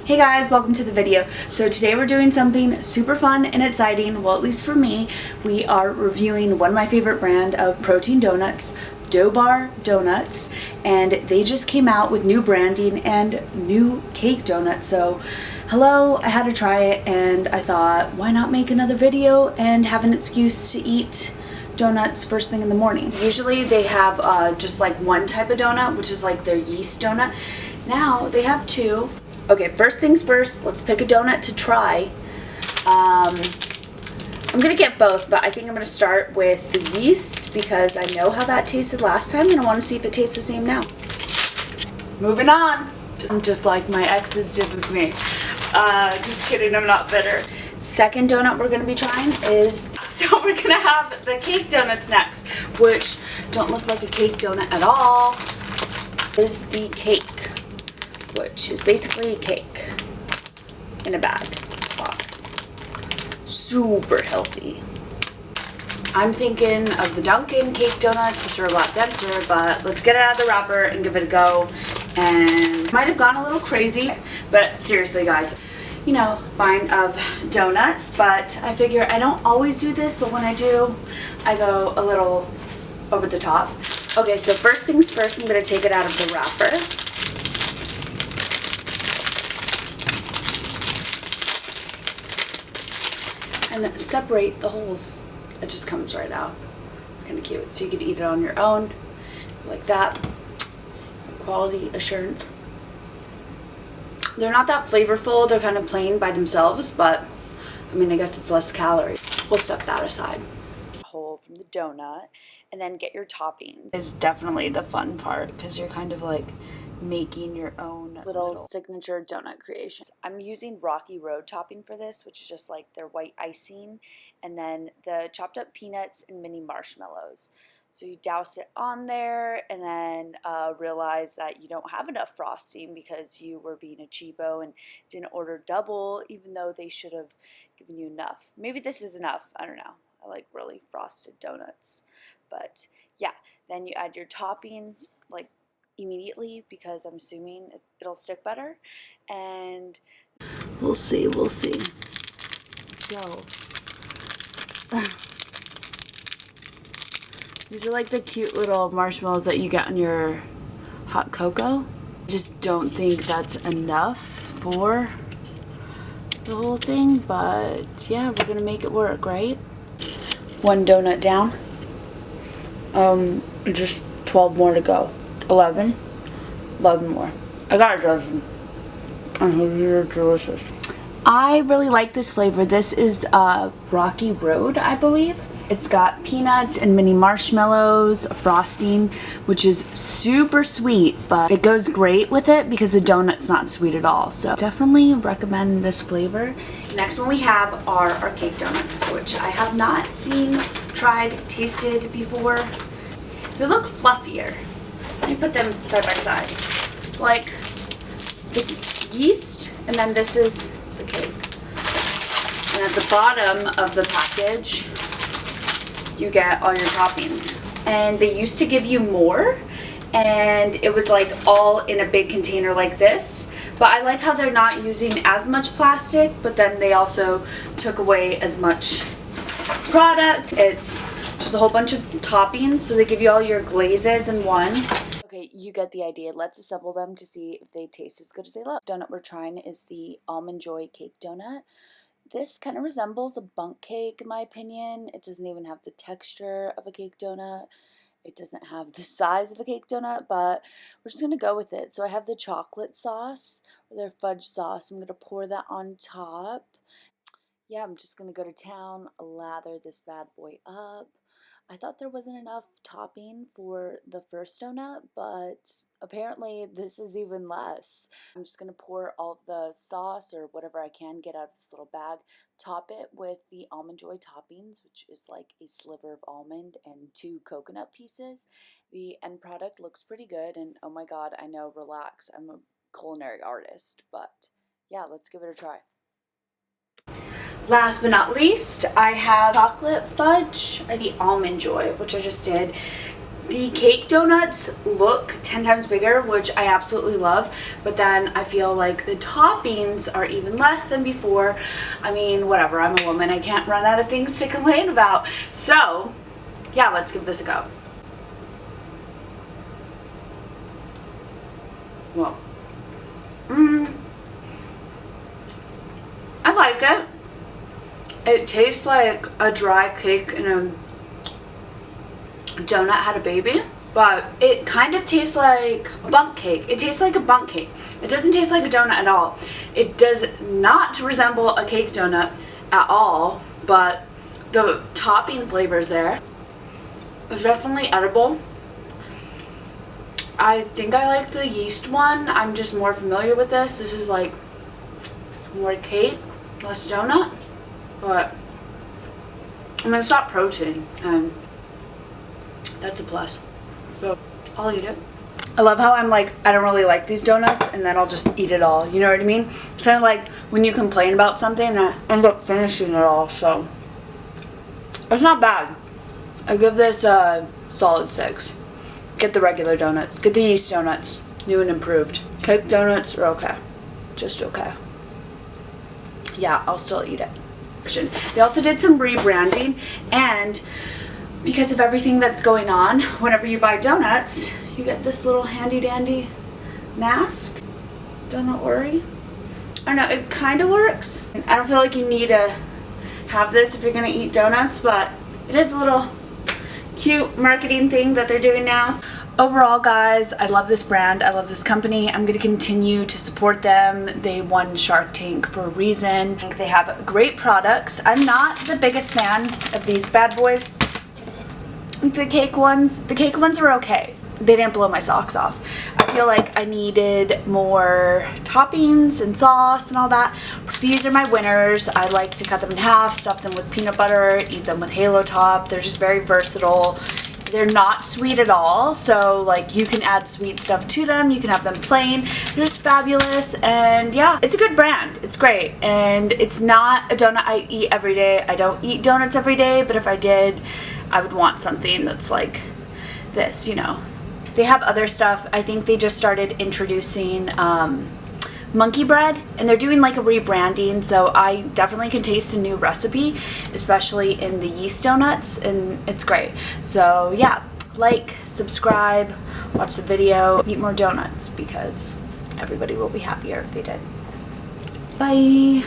Hey guys, welcome to the video. So today we're doing something super fun and exciting, well at least for me. We are reviewing one of my favorite brand of protein donuts, Doughbar Donuts, and they just came out with new branding and new cake donuts. So hello, I had to try it and I thought why not make another video and have an excuse to eat donuts first thing in the morning. Usually they have just like one type of donut, which is like their yeast donut. Now they have two. Okay, first things first, let's pick a donut to try. I'm gonna get both, but I think I'm gonna start with the yeast because I know how that tasted last time and I wanna see if it tastes the same now. Moving on. Just like my exes did with me. Just kidding, I'm not bitter. Second donut we're gonna be trying is, so we're gonna have the cake donuts next, which don't look like a cake donut at all. Is the cake, which is basically a cake in a bag box. Super healthy. I'm thinking of the Dunkin' cake donuts, which are a lot denser, but let's get it out of the wrapper and give it a go. And might have gone a little crazy, but seriously guys, you know, fine of donuts, but I figure I don't always do this, but when I do, I go a little over the top. Okay, so first things first, I'm gonna take it out of the wrapper. And separate the holes. It just comes right out. It's kind of cute. So you could eat it on your own, like that. Quality assurance. They're not that flavorful. They're kind of plain by themselves, but I mean, I guess it's less calories. We'll step that aside. Hole from the donut, and then get your toppings. Is definitely the fun part because you're kind of like making your own little signature donut creation. I'm using Rocky Road topping for this, which is just like their white icing, and then the chopped up peanuts and mini marshmallows. So you douse it on there and then realize that you don't have enough frosting because you were being a cheapo and didn't order double, even though they should have given you enough. Maybe this is enough, I don't know. I like really frosted donuts. But yeah, then you add your toppings like immediately because I'm assuming it'll stick better, and we'll see. So these are like the cute little marshmallows that you get on your hot cocoa. Just don't think that's enough for the whole thing, but yeah, we're gonna make it work, right? One donut down. Just 12 more to go. 11 more. I got a dozen. They're delicious. I really like this flavor. This is Rocky Road, I believe. It's got peanuts and mini marshmallows, frosting, which is super sweet, but it goes great with it because the donut's not sweet at all. So definitely recommend this flavor. Next one we have are our cake donuts, which I have not seen, tried, tasted before. They look fluffier. Let me put them side by side. Like the yeast, and then this is the cake. And at the bottom of the package, you get all your toppings. And they used to give you more, and it was like all in a big container like this. But I like how they're not using as much plastic, but then they also took away as much product. It's just a whole bunch of toppings, so they give you all your glazes in one. Okay, you get the idea. Let's assemble them to see if they taste as good as they look. The donut we're trying is the Almond Joy cake donut. This kind of resembles a bundt cake in my opinion. It doesn't even have the texture of a cake donut. It doesn't have the size of a cake donut, but we're just gonna go with it. So I have the chocolate sauce, or their fudge sauce. I'm gonna pour that on top. Yeah, I'm just gonna go to town, lather this bad boy up. I thought there wasn't enough topping for the first donut, but apparently this is even less. I'm just gonna pour all of the sauce or whatever I can get out of this little bag, top it with the Almond Joy toppings, which is like a sliver of almond and 2 coconut pieces. The end product looks pretty good, and oh my god, I know, relax, I'm a culinary artist, but yeah, let's give it a try. Last but not least, I have chocolate fudge, or the Almond Joy, which I just did. The cake donuts look 10 times bigger, which I absolutely love, but then I feel like the toppings are even less than before. I mean, whatever, I'm a woman, I can't run out of things to complain about. So, yeah, let's give this a go. Well, I like it. It tastes like a dry cake and a donut had a baby, but it kind of tastes like a bundt cake. It tastes like a bundt cake. It doesn't taste like a donut at all. It does not resemble a cake donut at all, but the topping flavor is there. It's definitely edible. I think I like the yeast one. I'm just more familiar with this. This is like more cake, less donut, but I'm gonna stop protein and that's a plus. So I'll eat it. I love how I'm like, I don't really like these donuts and then I'll just eat it all. You know what I mean? It's kind of like when you complain about something and I end up finishing it all. So it's not bad. I give this a solid 6. Get the regular donuts. Get the yeast donuts. New and improved. Cake donuts are okay. Just okay. Yeah, I'll still eat it. They also did some rebranding, and because of everything that's going on, whenever you buy donuts, you get this little handy dandy mask. Donut worry. I don't know, it kind of works. I don't feel like you need to have this if you're gonna eat donuts, but it is a little cute marketing thing that they're doing now. Overall, guys, I love this brand. I love this company. I'm going to continue to support them. They won Shark Tank for a reason. They have great products. I'm not the biggest fan of these bad boys. The cake ones are okay. They didn't blow my socks off. I feel like I needed more toppings and sauce and all that. These are my winners. I like to cut them in half, stuff them with peanut butter, eat them with Halo Top. They're just very versatile. They're not sweet at all, so like you can add sweet stuff to them. You can have them plain. They're just fabulous, and yeah, it's a good brand. It's great, and it's not a donut I eat every day. I don't eat donuts every day, but if I did, I would want something that's like this, you know. They have other stuff. I think they just started introducing monkey bread, and they're doing like a rebranding, so I definitely can taste a new recipe, especially in the yeast donuts, and it's great. So yeah, like, subscribe, watch the video, eat more donuts because everybody will be happier if they did. Bye.